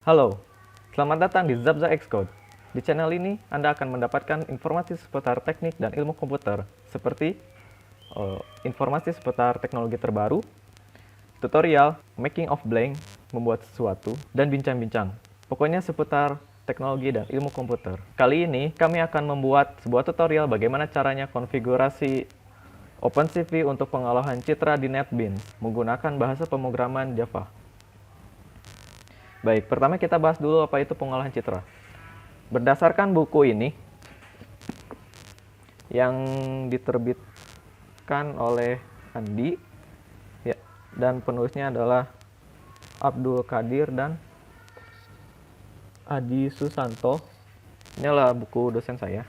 Halo, selamat datang di Zabza Xcode. Di channel ini, Anda akan mendapatkan informasi seputar teknik dan ilmu komputer, seperti informasi seputar teknologi terbaru, tutorial, making of blank, membuat sesuatu, dan bincang-bincang. Pokoknya seputar teknologi dan ilmu komputer. Kali ini, kami akan membuat sebuah tutorial bagaimana caranya konfigurasi OpenCV untuk pengolahan citra di NetBeans menggunakan bahasa pemrograman Java. Baik, pertama kita bahas dulu apa itu pengolahan citra. Berdasarkan buku ini yang diterbitkan oleh Andi ya, dan penulisnya adalah Abdul Qadir dan Adi Susanto. Inilah buku dosen saya.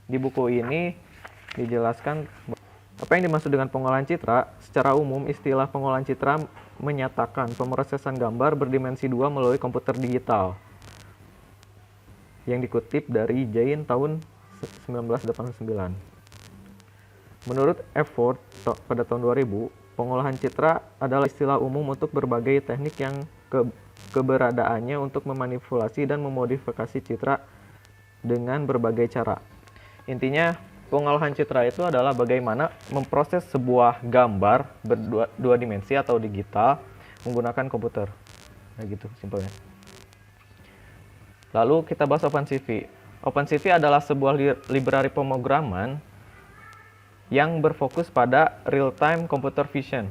Di buku ini dijelaskan apa yang dimaksud dengan pengolahan citra. Secara umum, istilah pengolahan citra menyatakan pemrosesan gambar berdimensi 2 melalui komputer digital. Yang dikutip dari Jain tahun 1989. Menurut Effort pada tahun 2000, pengolahan citra adalah istilah umum untuk berbagai teknik yang keberadaannya untuk memanipulasi dan memodifikasi citra dengan berbagai cara. Intinya, pengolahan citra itu adalah bagaimana memproses sebuah gambar berdua dimensi atau digital menggunakan komputer. Nah gitu simpelnya. Lalu kita bahas OpenCV. OpenCV adalah sebuah library pemrograman yang berfokus pada real-time computer vision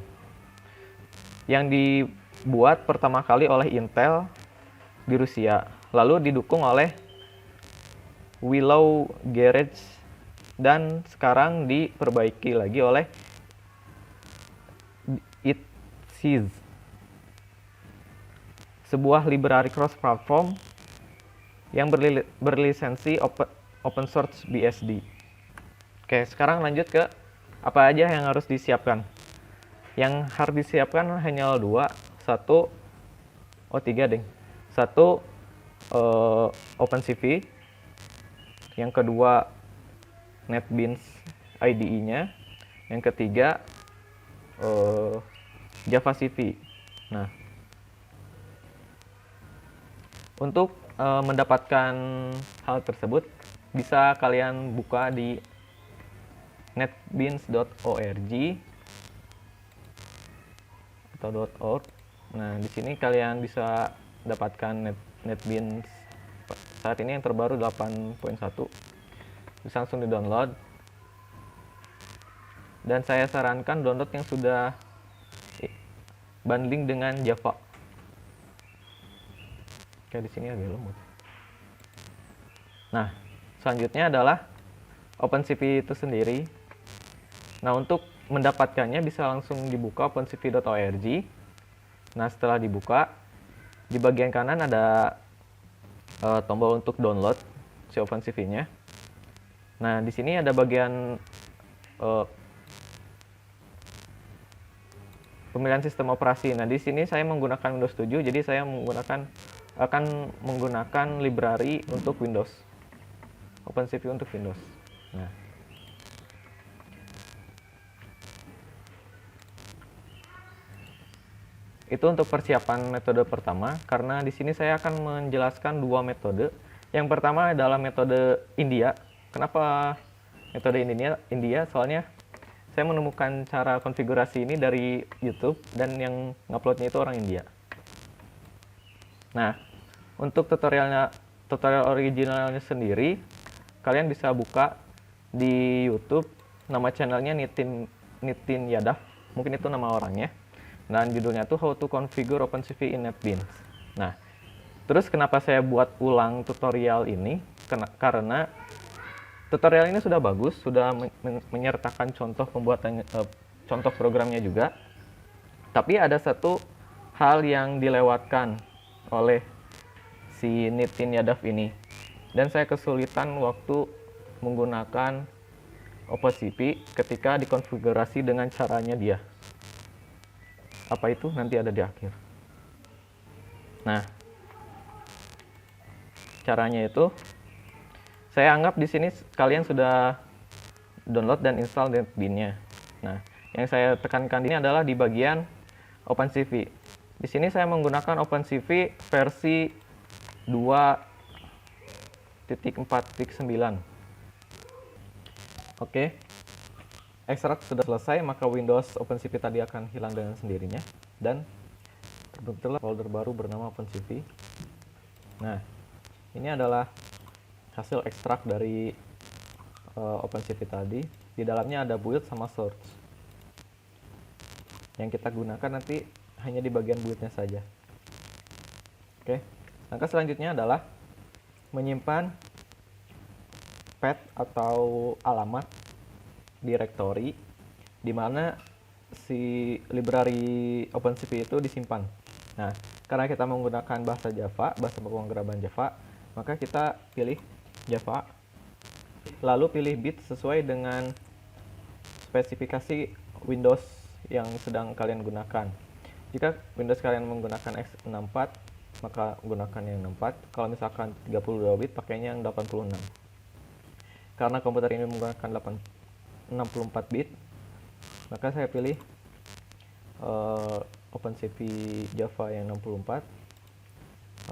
yang dibuat pertama kali oleh Intel di Rusia, lalu didukung oleh Willow Garage dan sekarang diperbaiki lagi oleh ITSIS, sebuah library cross-platform yang berlisensi open source BSD. Oke, sekarang lanjut ke apa aja yang harus disiapkan. Yang harus disiapkan hanya dua, tiga deh. Satu, OpenCV, yang kedua NetBeans IDE-nya, yang ketiga JavaCV. Nah, untuk mendapatkan hal tersebut bisa kalian buka di netbeans.org atau .org. Nah, di sini kalian bisa dapatkan NetBeans saat ini yang terbaru 8.1. Bisa langsung di download, dan saya sarankan download yang sudah bundling dengan Java. Kayak di sini agak lemot. Nah, selanjutnya adalah OpenCV itu sendiri. Nah, untuk mendapatkannya bisa langsung dibuka opencv.org. Nah, setelah dibuka, di bagian kanan ada tombol untuk download si OpenCV-nya. Nah, di sini ada bagian pemilihan sistem operasi. Nah, di sini saya menggunakan Windows 7, jadi saya akan menggunakan library untuk Windows. OpenCV untuk Windows. Nah, itu untuk persiapan metode pertama, karena di sini saya akan menjelaskan dua metode. Yang pertama adalah metode India. Kenapa metode India? Soalnya saya menemukan cara konfigurasi ini dari YouTube dan yang nguploadnya itu orang India. Nah, untuk tutorial originalnya sendiri, kalian bisa buka di YouTube, nama channelnya Nitin Yadav, mungkin itu nama orangnya. Dan judulnya tuh How to Configure OpenCV in NetBeans. Nah, terus kenapa saya buat ulang tutorial ini? Karena tutorial ini sudah bagus, sudah menyertakan contoh pembuatan contoh programnya juga. Tapi ada satu hal yang dilewatkan oleh si Nitin Yadav ini. Dan saya kesulitan waktu menggunakan OpenCV ketika dikonfigurasi dengan caranya dia. Apa itu? Nanti ada di akhir. Nah, caranya itu saya anggap di sini kalian sudah download dan install NetBeans-nya. Nah, yang saya tekankan ini adalah di bagian OpenCV. Di sini saya menggunakan OpenCV versi 2.4.9. Oke, ekstrak sudah selesai, maka Windows OpenCV tadi akan hilang dengan sendirinya dan terbentuklah folder baru bernama OpenCV. Nah, ini adalah hasil ekstrak dari OpenCV tadi. Di dalamnya ada build sama source. Yang kita gunakan nanti hanya di bagian buildnya saja. Oke, langkah selanjutnya adalah menyimpan path atau alamat directory di mana si library OpenCV itu disimpan. Nah, karena kita menggunakan bahasa Java, bahasa pemrograman Java, maka kita pilih Java, lalu pilih bit sesuai dengan spesifikasi Windows yang sedang kalian gunakan. Jika Windows kalian menggunakan x64, maka gunakan yang 64. Kalau misalkan 32 bit, pakainya yang 86. Karena komputer ini menggunakan 64 bit, maka saya pilih OpenCV Java yang 64.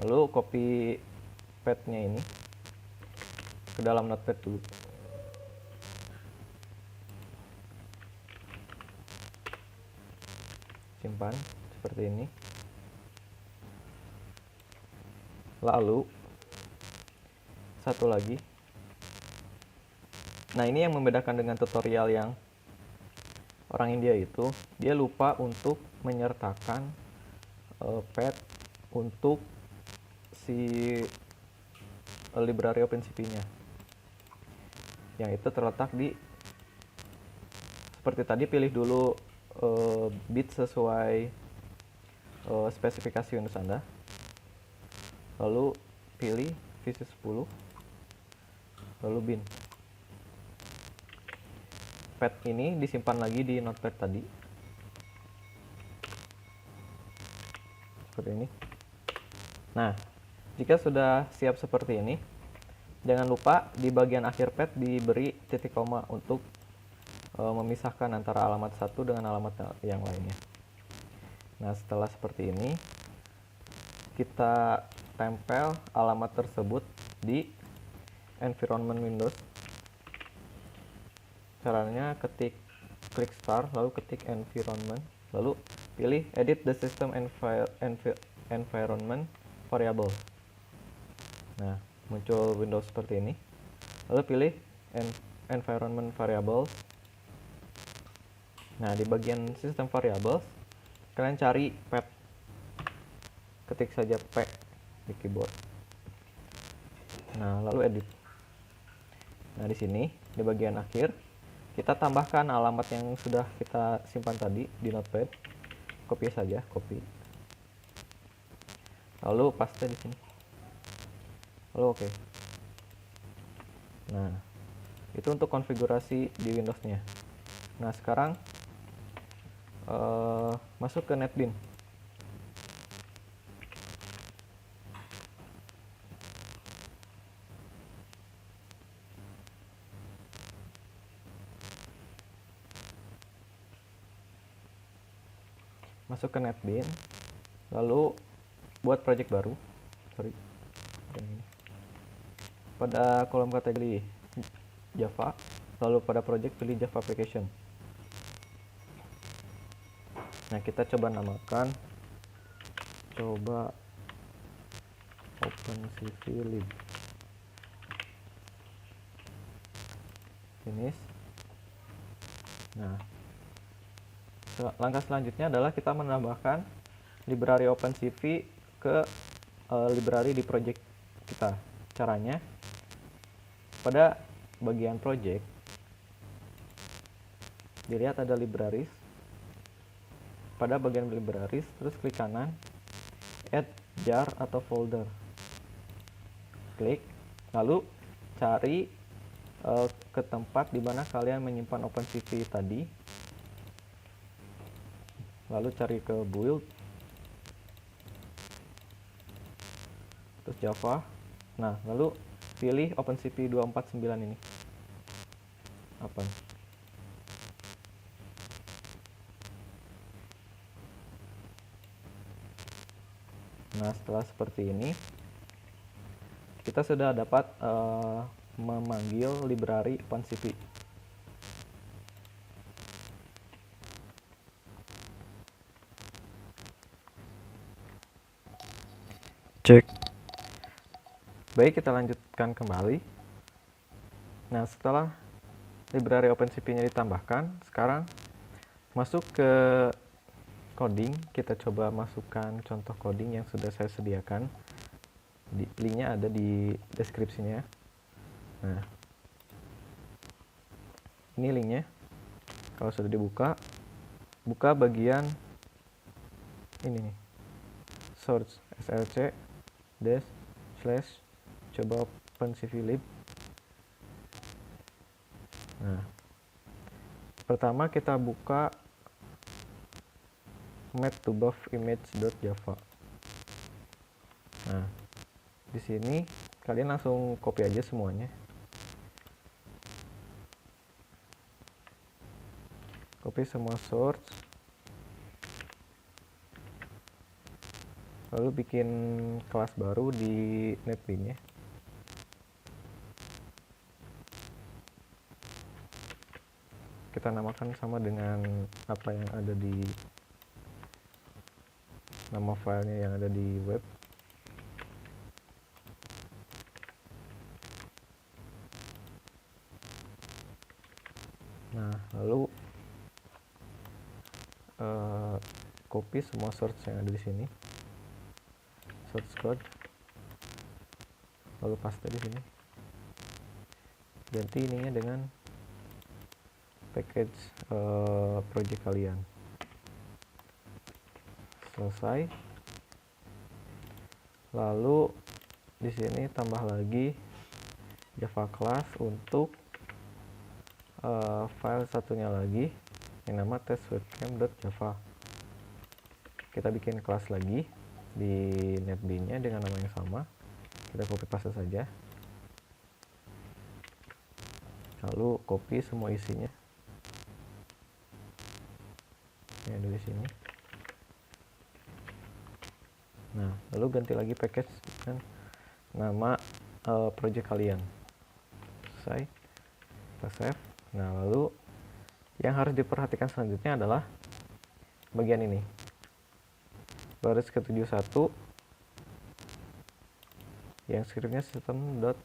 Lalu copy path-nya ini ke dalam notepad dulu. Simpan seperti ini. Lalu satu lagi. Nah, ini yang membedakan dengan tutorial yang orang India itu, dia lupa untuk menyertakan path untuk si library OpenCV-nya. Yang itu terletak di seperti tadi, pilih dulu bit sesuai spesifikasi Windows Anda. Lalu pilih VC10, lalu bin. Path ini disimpan lagi di notepad tadi. Seperti ini. Nah, jika sudah siap seperti ini, jangan lupa di bagian akhir path diberi titik koma untuk memisahkan antara alamat satu dengan alamat yang lainnya. Nah, setelah seperti ini, kita tempel alamat tersebut di environment Windows. Caranya klik start, lalu ketik environment, lalu pilih edit the system environment variable. Nah, muncul Windows seperti ini. Lalu pilih environment variable. Nah, di bagian system variables, kalian cari path. Ketik saja P di keyboard. Nah, lalu edit. Nah, di sini di bagian akhir kita tambahkan alamat yang sudah kita simpan tadi di notepad. Copy saja, copy. Lalu paste di sini. Lalu oke. Nah, itu untuk konfigurasi di Windows-nya. Nah, sekarang masuk ke NetBeans. Masuk ke NetBeans, lalu buat project baru. Pada kolom kategori Java, lalu pada project pilih Java Application. Nah, kita coba namakan, OpenCV lib. Finish. Nah, langkah selanjutnya adalah kita menambahkan library OpenCV ke library di project kita. Caranya, pada bagian project, dilihat ada libraries. Pada bagian libraries, terus klik kanan, add jar atau folder. Klik, lalu cari ke tempat di mana kalian menyimpan OpenCV tadi. Lalu cari ke build, terus Java. Nah, lalu pilih OpenCV 249 ini. Open. Nah, setelah seperti ini, kita sudah dapat memanggil library OpenCV. Cek. Baik, kita lanjutkan kembali. Nah, setelah library OpenCV-nya ditambahkan, sekarang masuk ke coding. Kita coba masukkan contoh coding yang sudah saya sediakan. Linknya ada di deskripsinya. Nah, ini linknya. Kalau sudah dibuka, buka bagian ini nih, source slc dash slash coba OpenCV-lib. Nah, pertama kita buka mat2buff image.java. Nah, di sini kalian langsung copy aja semuanya. Copy semua source. Lalu bikin kelas baru di NetBeans-nya. Kita namakan sama dengan apa yang ada di nama filenya yang ada di web. Nah, lalu copy semua source yang ada di sini, source code, lalu paste di sini. Ganti ininya dengan package project kalian. Selesai. Lalu di sini tambah lagi Java class untuk file satunya lagi yang nama testwebcam.java. Kita bikin kelas lagi di NetBeans-nya dengan nama yang sama. Kita copy paste saja. Lalu copy semua isinya. Ini ada di sini. Nah, lalu ganti lagi package dengan nama project kalian. Selesai. Kita save. Nah, lalu yang harus diperhatikan selanjutnya adalah bagian ini. Baris ke-71 yang scriptnya system.load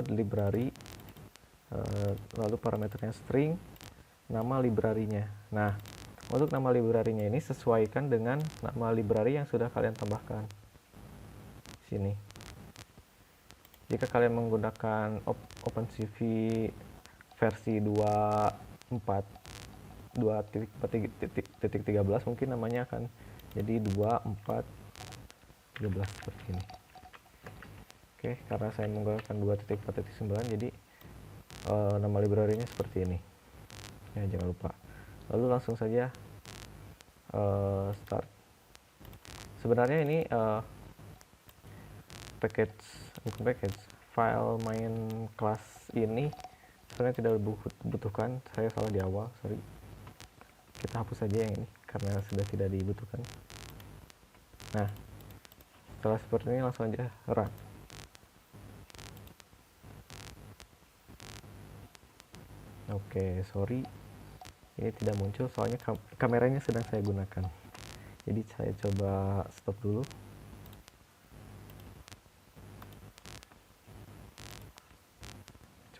library, lalu parameternya string, nama library-nya. Nah, untuk nama library-nya ini sesuaikan dengan nama library yang sudah kalian tambahkan sini. Jika kalian menggunakan OpenCV versi 2.13 mungkin namanya akan jadi 2.4.13 seperti ini. Oke, karena saya menggunakan 2.4.9 jadi nama library-nya seperti ini. Ya, jangan lupa. Lalu langsung saja start. Sebenarnya ini file main kelas ini sebenarnya tidak dibutuhkan. Saya salah di awal, sorry. Kita hapus saja yang ini karena sudah tidak dibutuhkan. Nah, setelah seperti ini langsung aja run. Oke, sorry ini tidak muncul soalnya kameranya sedang saya gunakan. Jadi saya coba stop dulu.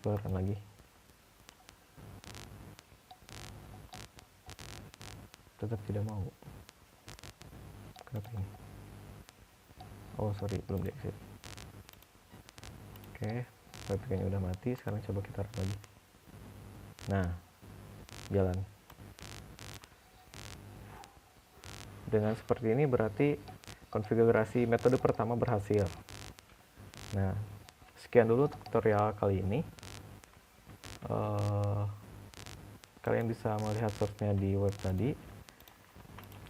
Coba run lagi. Tetap tidak mau. Kenapa ini? Oh sorry, belum di exit. Oke, webcamnya udah mati. Sekarang coba kita run lagi. Nah, jalan. Dengan seperti ini berarti konfigurasi metode pertama berhasil. Nah, sekian dulu tutorial kali ini. Kalian bisa melihat source-nya di web tadi.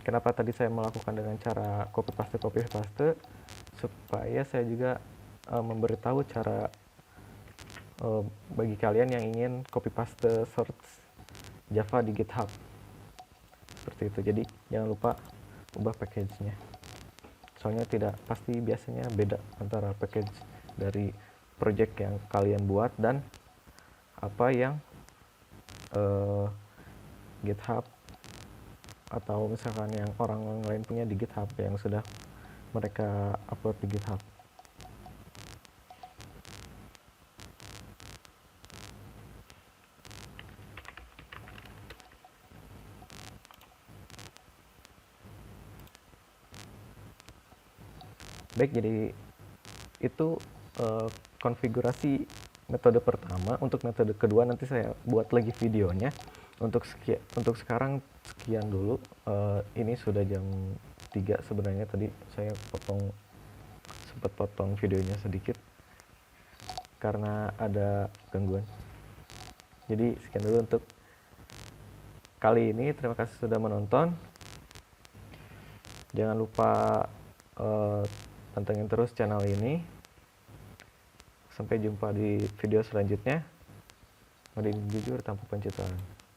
Kenapa tadi saya melakukan dengan cara copy paste supaya saya juga memberitahu cara bagi kalian yang ingin copy paste source Java di GitHub seperti itu. Jadi jangan lupa ubah package-nya soalnya tidak pasti, biasanya beda antara package dari project yang kalian buat dan apa yang GitHub atau misalkan yang orang lain punya di GitHub yang sudah mereka upload di GitHub. Baik, jadi itu konfigurasi metode pertama. Untuk metode kedua nanti saya buat lagi videonya. Untuk sekarang sekian dulu. Ini sudah jam 3 sebenarnya, tadi saya sempat potong videonya sedikit karena ada gangguan. Jadi sekian dulu untuk kali ini. Terima kasih sudah menonton. Jangan lupa pantengin terus channel ini. Sampai jumpa di video selanjutnya. Ngoding jujur tanpa pencitraan.